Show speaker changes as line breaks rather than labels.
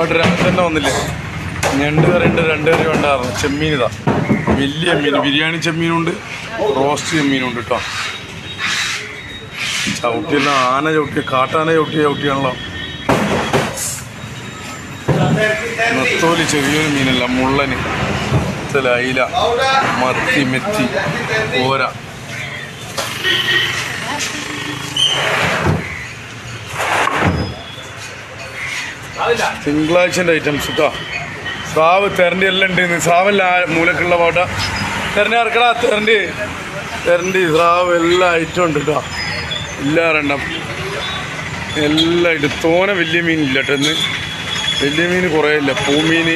അവിടെ തന്നെ വന്നില്ലേ? ഞണ്ട് കറിയുണ്ട്, 2 കറി ഉണ്ടായിരുന്നു. ചെമ്മീൻ ഇതാ, വലിയ മീൻ, ബിരിയാണി ചെമ്മീനുണ്ട്, റോസ്റ്റ് ചെമ്മീനുണ്ട് കേട്ടോ. ചവിട്ടിയെല്ലാം ആന ചവിട്ടിയ, കാട്ടാന ചവിട്ടിയാണല്ലോ. നെത്തോലി ചെറിയൊരു മീനല്ല, മുള്ളന്, അയില, മത്തി, മെത്തി, ഓര. തിങ്കളാഴ്ചൻ്റെ ഐറ്റംസ് കേട്ടോ. സ്രാവ്, തെരണ്ടി എല്ലാം ഉണ്ട്. സ്രാവല്ല മൂലക്കുള്ള പാട്ട, തെരണ്ടി ഇറക്കടാ, തെരണ്ടി സ്രാവ് എല്ലാ ഐറ്റം ഉണ്ട് കേട്ടോ. ഇല്ലാറെണ്ണം എല്ലാം ഇട്ട് തോനെ വലിയ മീനില്ല കേട്ടോ. ഇന്ന് വലിയ മീൻ കുറേ ഇല്ല. പൂമീൻ,